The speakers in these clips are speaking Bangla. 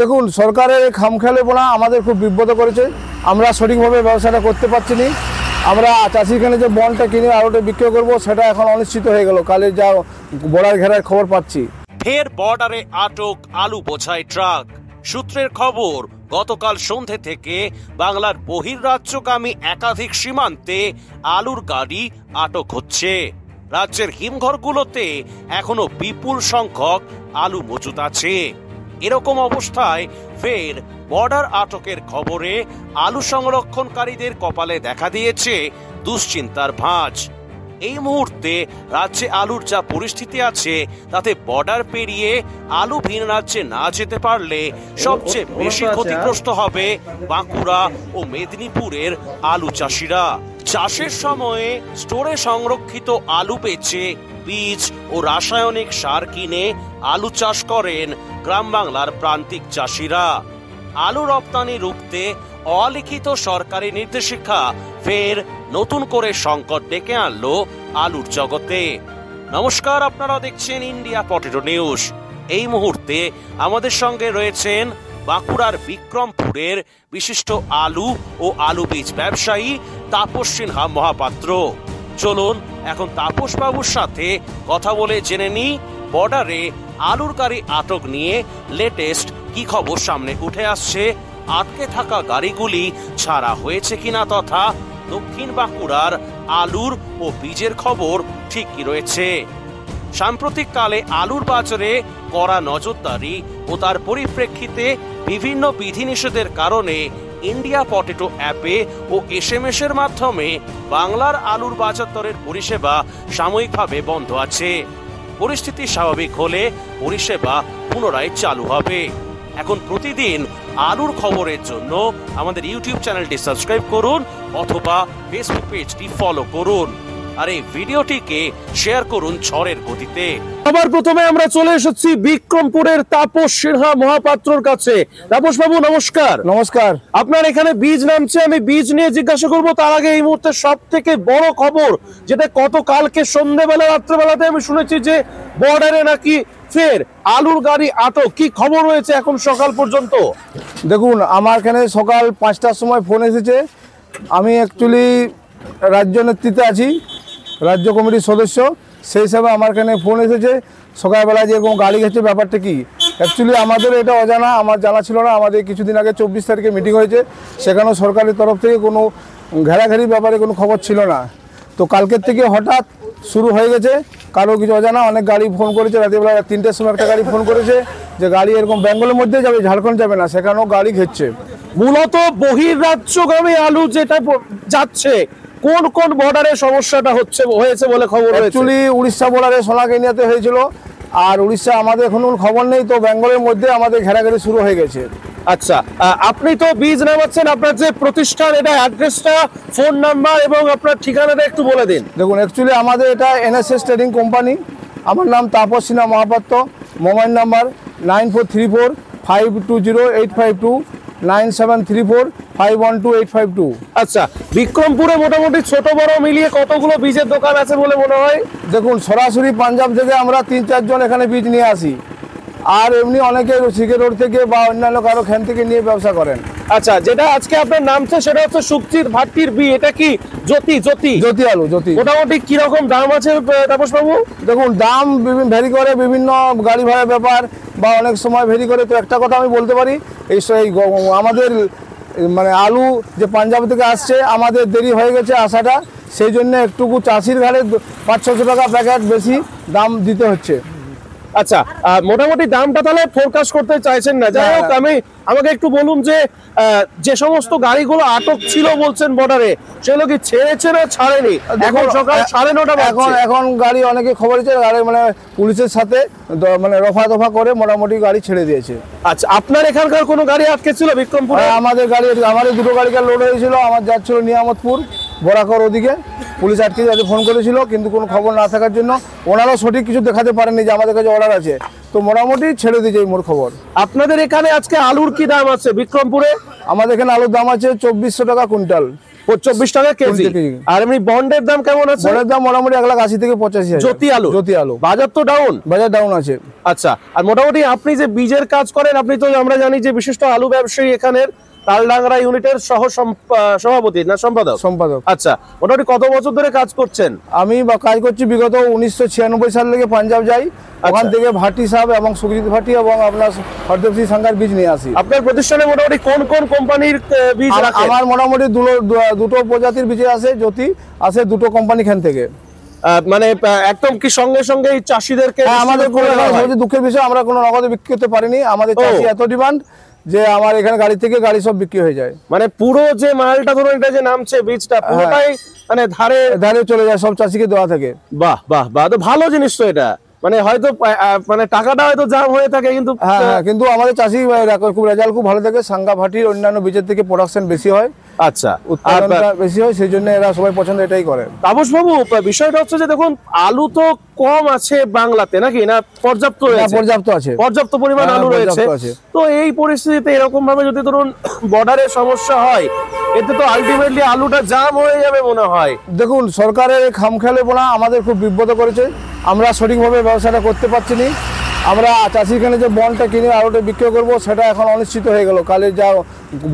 দেখুন, সরকারের খামখেয়ালিপনা আমাদের খুব বিব্রত করেছে। আমরা সঠিকভাবে ব্যবসাটা করতে পারছি না। আমরা চাষিখানে যে বনটা কিনে আরোটা বিক্রি করবো সেটা এখন অনিশ্চিত হয়ে গেল, কালে যা বর্ডার ঘেরার খবর পাচ্ছি। ফের বর্ডারে আটক আলু বোঝাই ট্রাক। সূত্রের খবর, গতকাল সন্ধে থেকে বাংলার বহির্রাজ্যগামী একাধিক সীমান্তে আলুর গাড়ি আটক হচ্ছে। রাজ্যের হিমঘরগুলোতে এখনো বিপুল সংখ্যক আলু মজুত আছে। এরকম অবস্থায় ফের বর্ডার আটকের খবরে আলু সংরক্ষণকারীদের কপালে দেখা দিয়েছে দুশ্চিন্তার ভাঁজ। এই মুহূর্তে রাজ্যে আলুর যা পরিস্থিতি আছে তাতে বর্ডার পেরিয়ে আলু ভিন রাজ্যে না যেতে পারলে সবচেয়ে বেশি ক্ষতিগ্রস্ত হবে বাঁকুড়া ও মেদিনীপুরের আলু চাষিরা। চাষের সময়ে স্টোরে সংরক্ষিত আলু বেচে বীজ ও রাসায়নিক সার কিনে আলু চাষ করেন গ্রাম বাংলার প্রান্তিক চাষিরা। আলু রপ্তানি রুখতে অলিখিত সরকারি নির্দেশিকা ফের নতুন করে সংকট ডেকে আনলো আলুর জগতে। নমস্কার, আপনারা দেখছেন ইন্ডিয়া পটেটো নিউজ। এই মুহূর্তে আমাদের সঙ্গে রয়েছেন বাঁকুড়ার বিক্রমপুরের বিশিষ্ট আলু ও আলু বীজ ব্যবসায়ী তাপস সিনহা মহাপাত্র। চলুন এখন তাপস বাবুর সাথে কথা বলে জেনে নিই বর্ডারে আলুর গাড়ি আটক নিয়ে লেটেস্ট কি খবর সামনে উঠে আসছে, আটকে থাকা গাড়িগুলি ছাড়া হয়েছে কিনা, তথা দক্ষিণ বাঁকুড়ার আলুর ও বীজের খবর ঠিক কি রয়েছে। সাম্প্রতিক কালে আলুর বাজারে কড়া নজরদারি ও তার পরিপ্রেক্ষিতে বিভিন্ন বিধিনিষেধের কারণে ইন্ডিয়া পটেটো অ্যাপে ও SMS এর মাধ্যমে বাংলার আলুর বাজার দরের পরিষেবা সাময়িকভাবে বন্ধ আছে। পরিস্থিতি স্বাভাবিক হলে পরিষেবা পুনরায় চালু হবে। এখন প্রতিদিন আলুর খবরের জন্য আমাদের ইউটিউব চ্যানেলটি সাবস্ক্রাইব করুন অথবা ফেসবুক পেজটি ফলো করুন, আর এই ভিডিওটিকে শেয়ার করুন ঝড়ের গতিতে। আবার প্রথমে আমরা চলে এসেছি বিক্রমপুরের তাপস সিনহা মহাপাত্রর কাছে। তাপস বাবু নমস্কার। নমস্কার। আপনার এখানে বীজ নামছে, আমি বীজ নিয়ে জিজ্ঞাসা করব। তার আগে এই মুহূর্তে সব থেকে বড় খবর, যেটা গতকালকে সন্ধ্যেবেলা রাত্রেবেলাতে আমি শুনেছি যে বর্ডারে নাকি ফের আলুর গাড়ি আটক। কি খবর রয়েছে এখন সকাল পর্যন্ত? দেখুন, আমার এখানে সকাল 5টার সময় ফোন এসেছে। আমি অ্যাকচুয়ালি রাজ্য নেতৃত্বে আছি, রাজ্য কমিটির সদস্য, সেই হিসাবে আমার এখানে ফোন এসেছে সকালবেলা যে এরকম গাড়ি গেছে। ব্যাপারটা কি, অ্যাকচুয়ালি আমাদের এটা অজানা, আমার জানা ছিল না। আমাদের কিছুদিন আগে 24 তারিখে মিটিং হয়েছে, সেখানেও সরকারের তরফ থেকে কোনো ঘেরাঘেরির ব্যাপারে কোনো খবর ছিল না। তো কালকের থেকে হঠাৎ শুরু হয়ে গেছে, কারো কিছু অজানা। অনেক গাড়ি ফোন করেছে, রাতেরবেলা 3টের সময় একটা গাড়ি ফোন করেছে যে গাড়ি এরকম বেঙ্গলের মধ্যে যাবে, ঝাড়খণ্ড যাবে না, সেখানেও গাড়ি ঘেরছে। মূলত বহির্রাজ্যগামী আলু যেটা যাচ্ছে, কোন কোন বর্ডারে সমস্যাটা হয়েছে বলে খবর? অ্যাকচুয়ালি উড়িষ্যা বর্ডারে সোনাকেনিয়াতে হয়েছিল, আর উড়িষ্যা আমাদের এখন খবর নেই। তো বেঙ্গলের মধ্যে আমাদের ঘেরাঘেরি শুরু হয়ে গেছে। আচ্ছা, আপনি তো বীজ নামাচ্ছেন, আপনার যে প্রতিষ্ঠান, এটা অ্যাড্রেসটা, ফোন নাম্বার এবং আপনার ঠিকানাটা একটু বলে দিন। দেখুন, অ্যাকচুয়ালি আমাদের এটা NSS ট্রেডিং কোম্পানি। আমার নাম তাপস সিনহা মহাপাত্র। Mobile number 9434520852, 9734512852। আচ্ছা, বিক্রমপুরে মোটামুটি ছোট বড় মিলিয়ে কতগুলো বীজের দোকান আছে বলে মনে হয়? দেখুন, সরাসরি পাঞ্জাব থেকে আমরা 3-4 জন এখানে বীজ নিয়ে আসি, আর এমনি অনেকে সিকে রোড থেকে বা অন্যান্য কারো খান থেকে নিয়ে ব্যবসা করেন। আচ্ছা, যেটা আজকে আপনার নামছে সেটা হচ্ছে সুপ্তির ভাট্টির বি, এটা কি জ্যোতি আলু? মোটামুটি কিরকম দাম আছে তাপস বাবু? দেখুন, দাম ভ্যারি করে, বিভিন্ন গাড়ি ভাড়ার ব্যাপার বা অনেক সময় ভ্যারি করে। তো একটা কথা আমি বলতে পারি, এই আমাদের মানে আলু যে পাঞ্জাব থেকে আসছে, আমাদের দেরি হয়ে গেছে আসাটা, সেই জন্য একটুকু চাষির ঘাড়ে 500-600 টাকা প্যাকেট বেশি দাম দিতে হচ্ছে। আচ্ছা, মোটামুটি দামটা তাহলে ফোরকাস্ট করতে চাইছেন না। যাই হোক, আমাকে একটু বলুন যে সমস্ত গাড়িগুলো আটক ছিল বলছেন বর্ডারে, সেগুলো কি ছেড়েছে না ছাড়েনি? এখন সকাল 9:30। এখন গাড়ি অনেকে খবর দিচ্ছে, গাড়ি মানে পুলিশের সাথে মানে রফা দফা করে মোটামুটি গাড়ি ছেড়ে দিয়েছে। আচ্ছা, আপনার এখানকার কোনো গাড়ি আটকে ছিল বিক্রমপুরে? আমাদের দুটো গাড়িকে লোড হয়েছিল। আমার যাচ্ছিল নিয়ামতপুর বরাকর ওদিকে, পুলিশ আটকে যাতে ফোন করেছিল, কিন্তু কোনো খবর না থাকার জন্য ওনারাও সঠিক কিছু দেখাতে পারেননি যে আমাদের কাছে অর্ডার আছে। তো মোটামুটি ছেড়ে দিয়েছে এই মোর খবর। আপনাদের এখানে আজকে আলুর কি দাম আছে বিক্রমপুরে? আমাদের এখানে আলুর দাম আছে 2400 টাকা কুইন্টাল। 24 টাকা কেজি। কেজি। আর এমনি বন্ডের দাম কেমন আছে? বন্ডের দাম মোটামুটি 1,80,000 থেকে 85,000। জ্যোতি আলু? জ্যোতি আলু বাজার তো ডাউন? বাজার ডাউন আছে। আচ্ছা, আর মোটামুটি আপনি যে বীজের কাজ করেন, আপনি তো আমরা জানি যে বিশিষ্ট আলু ব্যবসায়ী এখানের তালডাংরা ইউনিটের সভাপতি না সম্পাদক? আচ্ছা, মোটামুটি কত বছর ধরে কাজ করছেন? আমি কাজ করছি বিগত 1996 সাল থেকে পাঞ্জাব যাই, ওখান থেকে ভাটি সাহেব এবং সুখজিৎ ভাটি এবং আপনার হরদেব সিং সাঙ্গার বীজ নিয়ে আসি। আপনার প্রতিষ্ঠানে মোটামুটি কোন কোন কোম্পানির বীজ রাখেন? আমার মোটামুটি দুটো প্রজাতির বীজ আছে, জ্যোতি আছে, দুটো কোম্পানি খান থেকে। মানে একদম কি সঙ্গে সঙ্গে চাষিদেরকে? আমাদের কোনো দুঃখের বিষয়, আমরা কোনো নগদে বিক্রি করতে পারিনি। আমাদের চাষি এত ডিমান্ড যে আমার এখানে গাড়ি থেকে গাড়ি সব বিক্রি হয়ে যায়। মানে পুরো যে মালটা ধরুন এটা যে নামছে বীজটা পুরোটাই মানে ধারে চলে যায়, সব চাষিকে দেওয়া থাকে। বাহ বাহ বাহ, তো ভালো জিনিস তো এটা। মানে হয়তো মানে টাকাটা হয়তো জাম হয়ে থাকে, কিন্তু কিন্তু আমাদের চাষি খুব রেজাল্ট খুব ভালো থাকে। সাঙ্গা ভাটির অন্যান্য বীজের থেকে প্রোডাকশন বেশি হয়। আচ্ছা, উৎপাদনটা বেশি হয়, সেই জন্য এরা সবাই পছন্দ এটাই করে। তাপস বাবু, বিষয়টা হচ্ছে যে দেখুন, আলু তো কম আছে বাংলাতে নাকি না? পর্যাপ্ত আছে, পর্যাপ্ত পরিমাণ আলু রয়েছে। তো এই পরিস্থিতিতে এরকম ভাবে যদি ধরুন বর্ডারের সমস্যা হয়, এতে তো আলটিমেটলি আলুটা জাম হয়ে যাবে মনে হয়। দেখুন, সরকারের খামখেয়ালিপনা আমাদের খুব বিব্রত করেছে। আমরা সঠিকভাবে ব্যবসাটা করতে পারছি না। আমরা চাষিখানে যে বন্ডটা কিনে আলুটা বিক্রি করবো, সেটা এখন অনিশ্চিত হয়ে গেল, কালে যা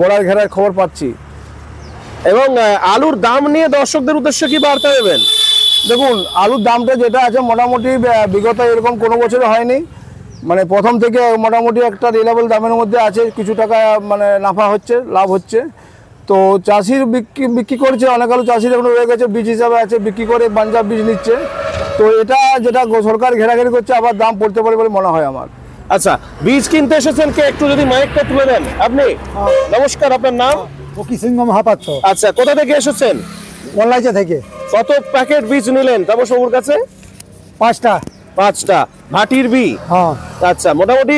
বর্ডার ঘেরার খবর পাচ্ছি। এবং আলুর দাম নিয়ে দর্শকদের উদ্দেশ্যে কি বার্তা দেবেন? দেখুন, আলুর দামটা যেটা আছে মোটামুটি বিগত এরকম কোনো বছরে হয়নি। মানে প্রথম থেকে মোটামুটি একটা রিলেবল দামের মধ্যে আছে, কিছু টাকা মানে নাফা হচ্ছে, লাভ হচ্ছে। তো চাষির বিক্রি করছে, অনেক আলু চাষির এখন রয়ে গেছে, বীজ হিসাবে আছে, বিক্রি করে পাঞ্জাব বীজ নিচ্ছে। তো এটা যেটা সরকার ঘেরাঘেরি করছে, আবার দাম পড়তে পারে বলে মনে হয় আমার। আচ্ছা, বীজ কিনতে এসেছেন কে? একটু যদি মাইকটা তুলে দেন আপনি। নমস্কার, আপনার নাম? ফকির সিংহ মহাপাত্র। আচ্ছা, কোথা থেকে এসেছেন? মল্লাইচা থেকে। কত প্যাকেট বীজ নিলেন তাপস বাবুর কাছে? 5টা। ভাটির বি? হ্যাঁ। আচ্ছা, মোটামুটি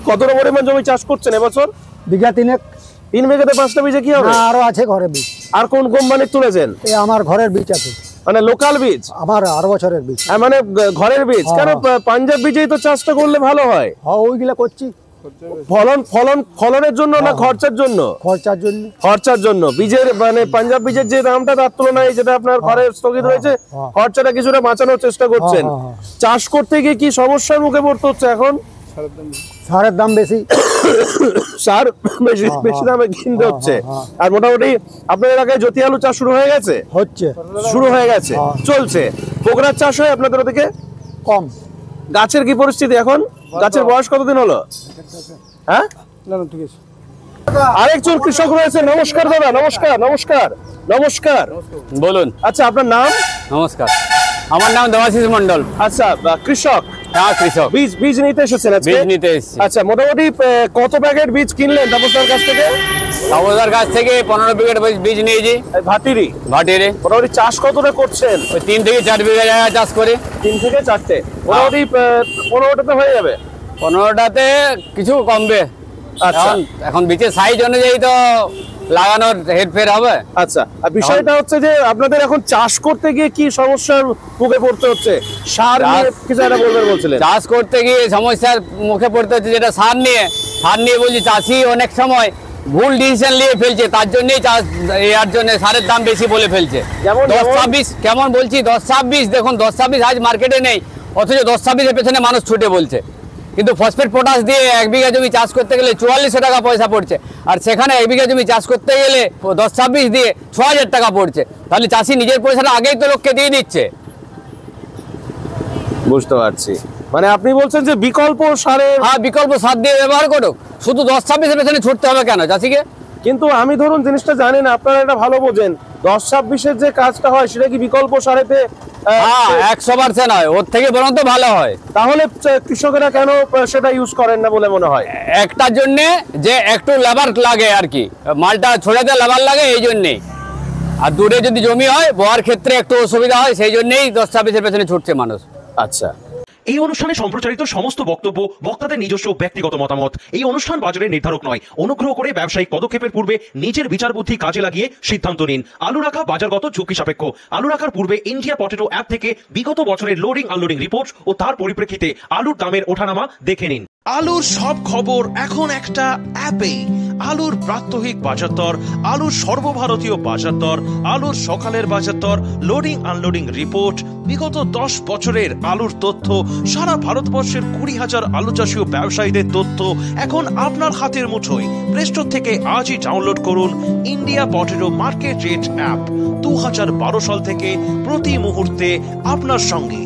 কতটা পরিমাণ জমি চাষ করছেন এবছর? বিঘা 3 বিঘাতে 5টা বীজে কি হবে? আরো আছে ঘরের বীজ। আর কোন কোম্পানির তুলেছেন? এই আমার ঘরের বীজ আছে, মানে লোকাল বীজ? আমার 8 বছরের বীজ। মানে ঘরের বীজ। কেন পাঞ্জাব বীজেই তো চাষটা করলে ভালো হয়? হ্যাঁ, ওইগুলা করছি। ফলনের জন্য না খরচার জন্য? খরচার জন্য। বীজের মানে পাঞ্জাব বীজের যে দামটা, তার তুলনায় যেটা আপনার ঘরে স্থগিত রয়েছে, খরচাটা কিছুটা বাঁচানোর চেষ্টা করছেন। চাষ করতে গিয়ে কি সমস্যার মুখে পড়তে হচ্ছে এখন? সারের দাম বেশি। সার বেশি দামে কিনতে হচ্ছে। আর মোটামুটি আপনার এলাকায় জ্যোতি আলু চাষ শুরু হয়ে গেছে? শুরু হয়ে গেছে, চলছে। বগুড়ার চাষ হয় আপনাদের ওদিকে? কম। গাছের কি পরিস্থিতি এখন? গাছের বয়স কতদিন হলো? হ্যাঁ, ঠিক আছে। আরেকজন কৃষক রয়েছে। নমস্কার দাদা। নমস্কার। বলুন। আচ্ছা, আপনার নাম? নমস্কার, আমার নাম দেবাশিস মন্ডল। আচ্ছা, কৃষক? হ্যাঁ, কৃষক। বীজ নিতে এসেছেন আজকে? বীজ নিতে এসেছি। আচ্ছা, মোটামুটি কত প্যাকেট বীজ কিনলেন তাপসদার কাছ থেকে? তাপসদার কাছ থেকে 15 প্যাকেট বীজ নিয়েছি। ভাটিরে? মোটামুটি চাষ কতটা করছেন? 3 থেকে 4 বিঘা জায়গা চাষ করে। 3 থেকে 4টে? মোটামুটি 15টাতে হয়ে যাবে? 15টাতে কিছু কমবে। আচ্ছা, এখন বীজের সাইজ অনুযায়ী তো লাগানোর হেরফের হবে। আচ্ছা, আর বিষয়টা হচ্ছে যে আপনাদের এখন চাষ করতে গিয়ে কি সমস্যার মুখে পড়তে হচ্ছে? সার নিয়ে কিছু একটা বলছিলেন। চাষ করতে গিয়ে সমস্যার মুখে পড়তে হচ্ছে, যেটা সার নিয়ে বলছি, চাষি অনেক সময় ভুল ডিসিশন নিয়ে ফেলছে, তার জন্যই এর জন্য সারের দাম বেশি বলে ফেলছে। 10-26 কেমন বলছি, 10-26 দেখুন, 10-26 আজ মার্কেটে নেই, অথচ 10-26 এর পেছনে মানুষ ছুটে বলছে। কিন্তু ফসফেট পটাশ দিয়ে 1 বিঘা জমি চাষ করতে গেলে 4400 টাকা পয়সা পড়ছে, আর সেখানে 1 বিঘা জমি চাষ করতে গেলে 10-26 দিয়ে 6000 টাকা পড়ছে। তাহলে চাষি নিজের পয়সাটা আগেই তো লোককে দিয়ে দিচ্ছে। বুঝতে পারছি, মানে আপনি বলছেন যে বিকল্প সারের? হ্যাঁ, বিকল্প সার দিয়ে ব্যবহার করুক, শুধু 10-26 এর পেছনে ছুটতে হবে কেন চাষিকে? কিন্তু আমি ধরুন জিনিসটা জানি না, আপনারা এটা ভালো বোঝেন। 10-26 এর যে কাজটা হয়, সেটা কি বিকল্প সারেতে? হ্যাঁ, 100% হয়, ওর থেকে বরং তো ভালো হয়। তাহলে কৃষকেরা কেন সেটা ইউজ করেন না বলে মনে হয়? একটার জন্য যে একটু লেবার লাগে আর কি, মালটা ছড়াতে লেবার লাগে, এই জন্যেই। আর দূরে যদি জমি হয়, বোয়ার ক্ষেত্রে একটু অসুবিধা হয়, সেই জন্যই 10-26 এর পেছনে ছুটছে মানুষ। আচ্ছা, এই অনুষ্ঠানে সম্প্রচারিত সমস্ত বক্তব্য বক্তাদের নিজস্ব ব্যক্তিগত মতামত। এই অনুষ্ঠান বাজারের নির্ধারক নয়। অনুগ্রহ করে ব্যবসায়িক পদক্ষেপের পূর্বে নিজের বিচার বুদ্ধি কাজে লাগিয়ে সিদ্ধান্ত নিন। আলু রাখা বাজারগত ঝুঁকি সাপেক্ষ। আলু রাখার পূর্বে ইন্ডিয়া পটেটো অ্যাপ থেকে বিগত বছরের লোডিং আনলোডিং রিপোর্ট ও তার পরিপ্রেক্ষিতে আলুর দামের ওঠানামা দেখে নিন। আলুর সব খবর এখন একটা অ্যাপেই। আলুর প্রাত্যহিক বাজার দর, আলুর সর্বভারতীয় বাজার দর, আলুর সকালের বাজার দর, লোডিং আনলোডিং রিপোর্ট, বিগত 10 বছরের আলুর তথ্য, সারা ভারতবর্ষের 20,000 আলু চাষী ও ব্যবসায়ীদের তথ্য এখন আপনার হাতের মুঠোয়। প্লে স্টোর থেকে আজই ডাউনলোড করুন India potato market rate app. 2012 সাল থেকে প্রতি মুহূর্তে আপনার সঙ্গে।